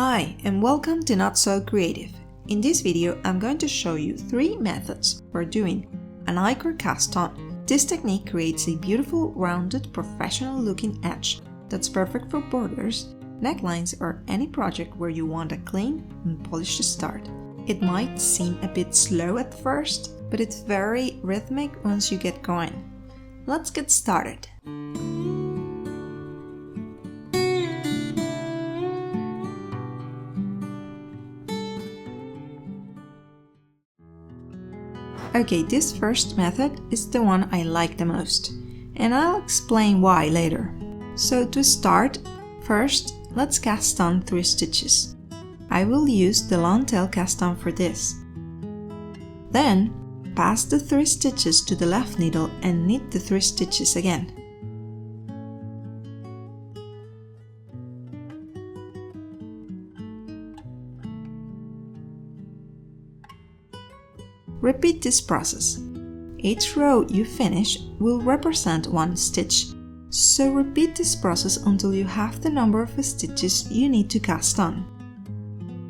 Hi and welcome to Knot So Kreativ. In this video I'm going to show you 3 methods for doing an I-cord cast on. This technique creates a beautiful, rounded, professional looking edge that's perfect for borders, necklines or any project where you want a clean and polished start. It might seem a bit slow at first, but it's very rhythmic once you get going. Let's get started. Okay, this first method is the one I like the most, and I'll explain why later. So to start, first let's cast on 3 stitches. I will use the long tail cast on for this. Then pass the 3 stitches to the left needle and knit the 3 stitches again. Repeat this process. Each row you finish will represent 1 stitch, so repeat this process until you have the number of stitches you need to cast on.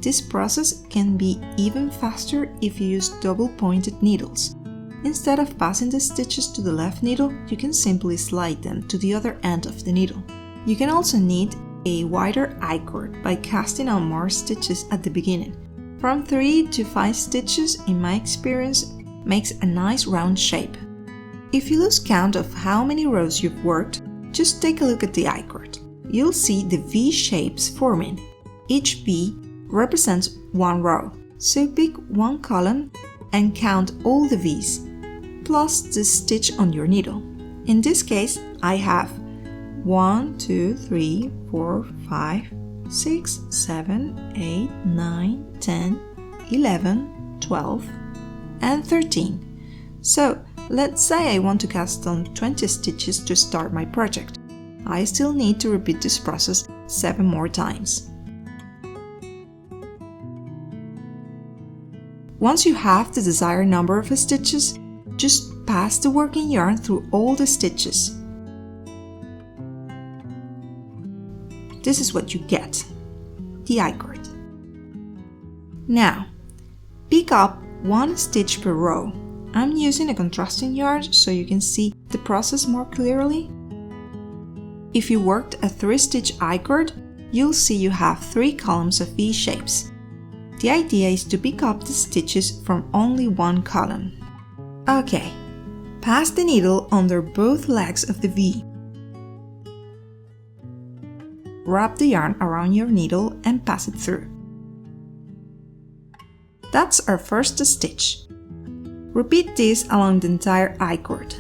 This process can be even faster if you use double-pointed needles. Instead of passing the stitches to the left needle, you can simply slide them to the other end of the needle. You can also knit a wider I-cord by casting on more stitches at the beginning. From 3 to 5 stitches, in my experience, makes a nice round shape. If you lose count of how many rows you've worked, just take a look at the I-cord. You'll see the V shapes forming. Each V represents 1 row, so pick 1 column and count all the V's, plus the stitch on your needle. In this case, I have 1, 2, 3, 4, 5, 6, 7, 8, 9, 10, 11, 12, and 13. So let's say I want to cast on 20 stitches to start my project. I still need to repeat this process 7 more times. Once you have the desired number of stitches, just pass the working yarn through all the stitches. This is what you get, the I-cord. Now, pick up 1 stitch per row. I'm using a contrasting yarn so you can see the process more clearly. If you worked a 3-stitch I-cord, you'll see you have 3 columns of V shapes. The idea is to pick up the stitches from only 1 column. Okay, pass the needle under both legs of the V. Wrap the yarn around your needle and pass it through. That's our first stitch. Repeat this along the entire I-cord.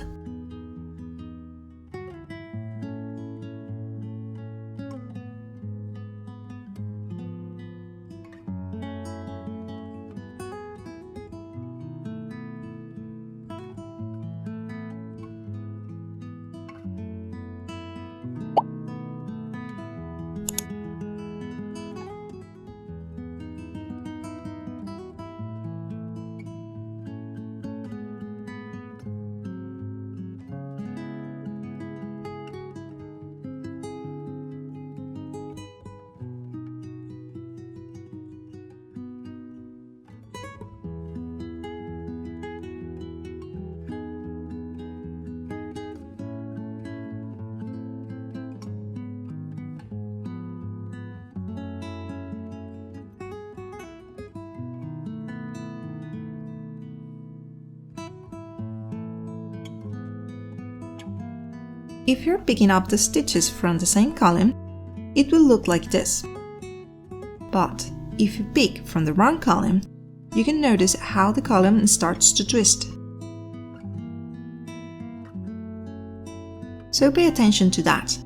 If you're picking up the stitches from the same column, it will look like this. But if you pick from the wrong column, you can notice how the column starts to twist. So pay attention to that.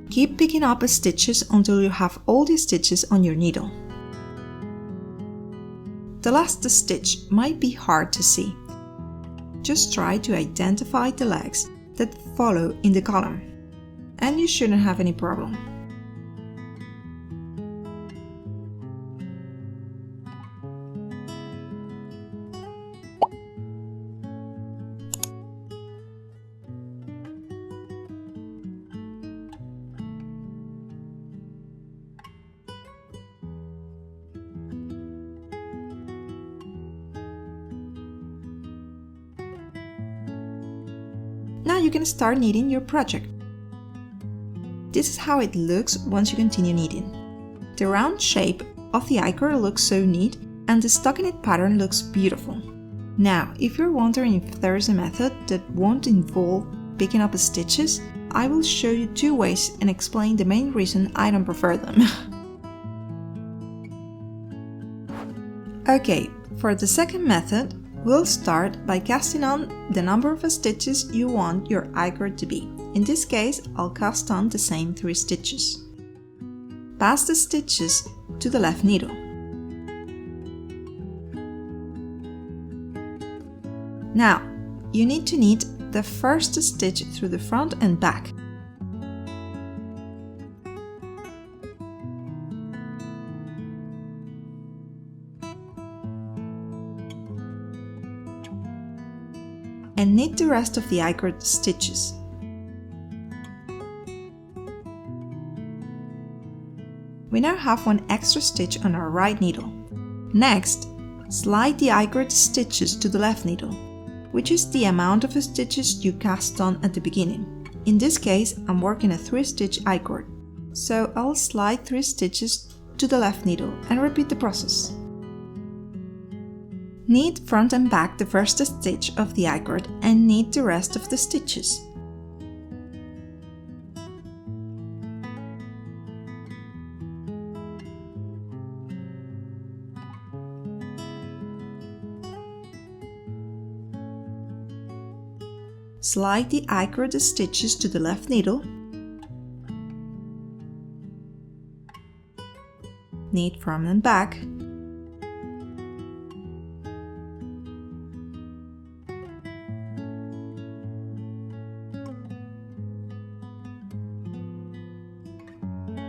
Keep picking up stitches until you have all the stitches on your needle. The last stitch might be hard to see. Just try to identify the legs that follow in the column, and you shouldn't have any problem. you can start knitting your project. This is how it looks once you continue knitting. The round shape of the I-cord looks so neat, and the stockinette pattern looks beautiful. Now, if you're wondering if there is a method that won't involve picking up stitches, I will show you 2 ways and explain the main reason I don't prefer them. Okay, for the second method, we'll start by casting on the number of stitches you want your I-cord to be. In this case, I'll cast on the same 3 stitches. Pass the stitches to the left needle. Now, you need to knit the first stitch through the front and back. And knit the rest of the I-cord stitches. We now have 1 extra stitch on our right needle. Next, slide the I-cord stitches to the left needle, which is the amount of stitches you cast on at the beginning. In this case, I'm working a 3-stitch I-cord, so I'll slide 3 stitches to the left needle and repeat the process. Knit front and back the first stitch of the I-cord and knit the rest of the stitches. Slide the I-cord stitches to the left needle. Knit front and back.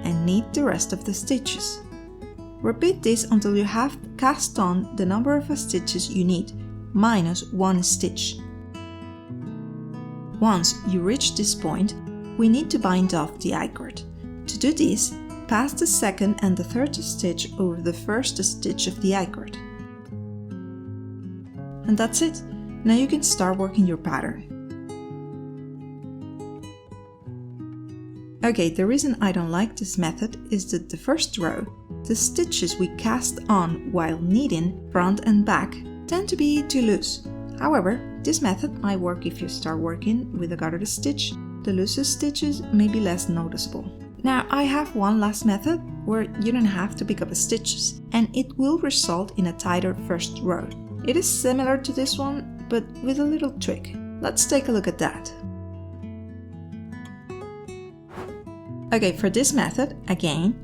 And knit the rest of the stitches. Repeat this until you have cast on the number of stitches you need, minus 1 stitch. Once you reach this point, we need to bind off the I-cord. To do this, pass the second and the third stitch over the first stitch of the I-cord. And that's it. Now you can start working your pattern. Okay, the reason I don't like this method is that the first row, the stitches we cast on while knitting front and back, tend to be too loose. However, this method might work if you start working with a garter stitch. The loosest stitches may be less noticeable. Now I have one last method where you don't have to pick up stitches, and it will result in a tighter first row. It is similar to this one, but with a little tweak. Let's take a look at that. Okay, for this method, again,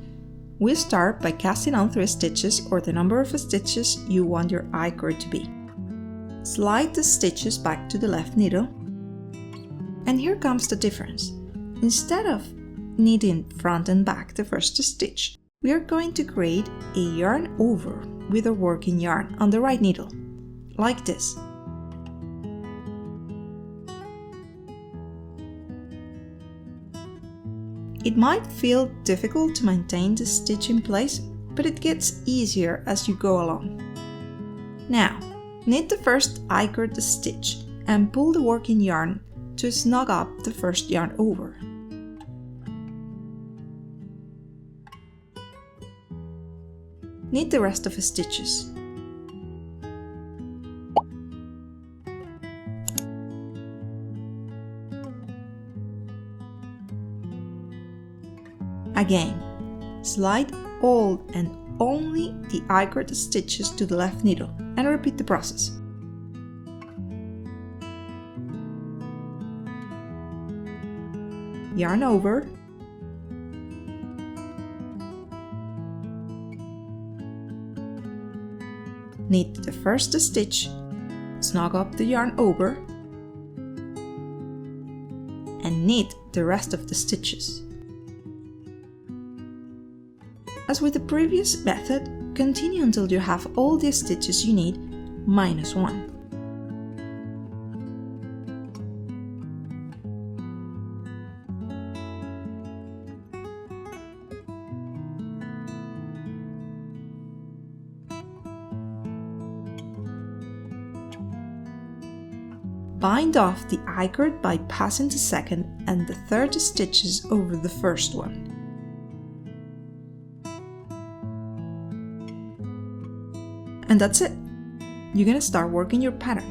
we start by casting on 3 stitches or the number of stitches you want your I-cord to be. Slide the stitches back to the left needle. And here comes the difference. Instead of knitting front and back the first stitch, we are going to create a yarn over with a working yarn on the right needle, like this. It might feel difficult to maintain the stitch in place, but it gets easier as you go along. Now, knit the first I-cord stitch and pull the working yarn to snug up the first yarn over. Knit the rest of the stitches. Again, slide all and only the I-cord stitches to the left needle and repeat the process. Yarn over. Knit the first stitch, snug up the yarn over, and knit the rest of the stitches. As with the previous method, continue until you have all the stitches you need, minus 1. Bind off the I-cord by passing the second and the third stitches over the first one. And that's it. You're gonna start working your pattern.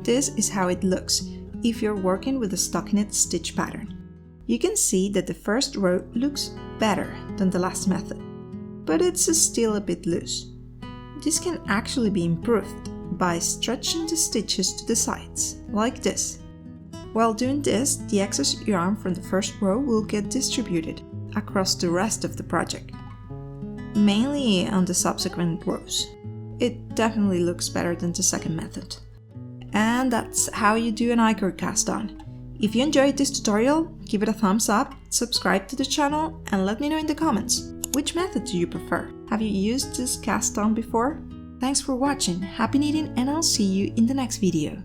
This is how it looks if you're working with a stockinette stitch pattern. You can see that the first row looks better than the last method, but it's still a bit loose. This can actually be improved by stretching the stitches to the sides, like this. While doing this, the excess yarn from the first row will get distributed across the rest of the project, mainly on the subsequent rows. It definitely looks better than the second method. And that's how you do an I-cord cast on. If you enjoyed this tutorial, give it a thumbs up, subscribe to the channel, and let me know in the comments, which method do you prefer? Have you used this cast on before? Thanks for watching, happy knitting, and I'll see you in the next video.